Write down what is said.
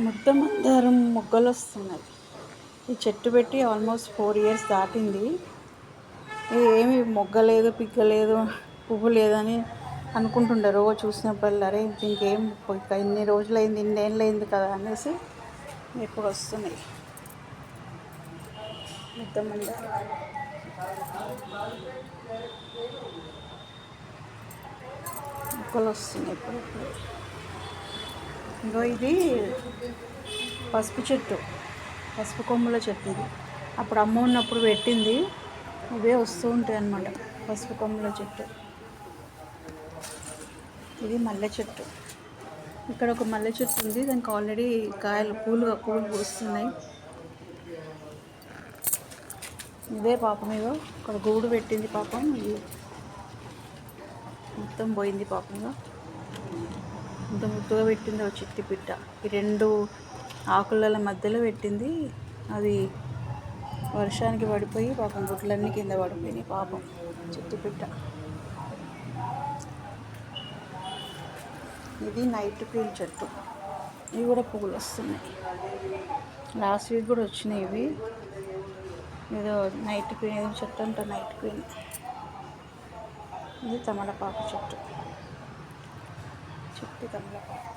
మొత్తం మందారం మొగ్గలు వస్తున్నాయి. ఈ చెట్టు పెట్టి ఆల్మోస్ట్ 4 years దాటింది. ఇది ఏమి మొగ్గ లేదు, పిక్క లేదు, పువ్వు లేదని అనుకుంటుండే రోజు చూసినప్పుడల్లా. అరే దీనికి ఏం ఇంకా ఇన్ని రోజులైంది, ఇన్నేళ్ళు అయింది కదా అనేసి ఇప్పుడు వస్తున్నాయి మొత్తం మందారం. మొక్కలు వస్తున్నాయి ఇప్పుడు. ఇంకో ఇది పసుపు చెట్టు, పసుపు కొమ్ముల చెట్టు. ఇది అప్పుడు అమ్మ ఉన్నప్పుడు పెట్టింది. ఇవే వస్తూ ఉంటాయి అన్నమాట, పసుపు కొమ్ముల చెట్టు. ఇది మల్లె చెట్టు. ఇక్కడ ఒక మల్లె చెట్టు ఉంది, దానికి ఆల్రెడీ పూలు పూస్తున్నాయి. ఇదే పాపం, ఇదో ఇక్కడ గూడు పెట్టింది పాపం. ఇది మొత్తం పోయింది పాపంగా. ఇంత ముద్దుగా పెట్టింది ఒక చిట్టి పిట్ట. ఈ 2 ఆకుల మధ్యలో పెట్టింది. అది వర్షానికి పడిపోయి పాపం గుడ్లన్నీ కింద పడిపోయినాయి పాపం చిట్టి పిట్ట. ఇది నైట్ క్వీన్ చెట్టు. ఇవి కూడా పువ్వులు వస్తున్నాయి. లాస్ట్ వీక్ కూడా వచ్చినాయి ఇవి. ఏదో నైట్ క్వీన్, ఏదో చెట్టు అంట నైట్ క్వీన్. ఇది తమలపాకు చెట్టు, తమలపాకు.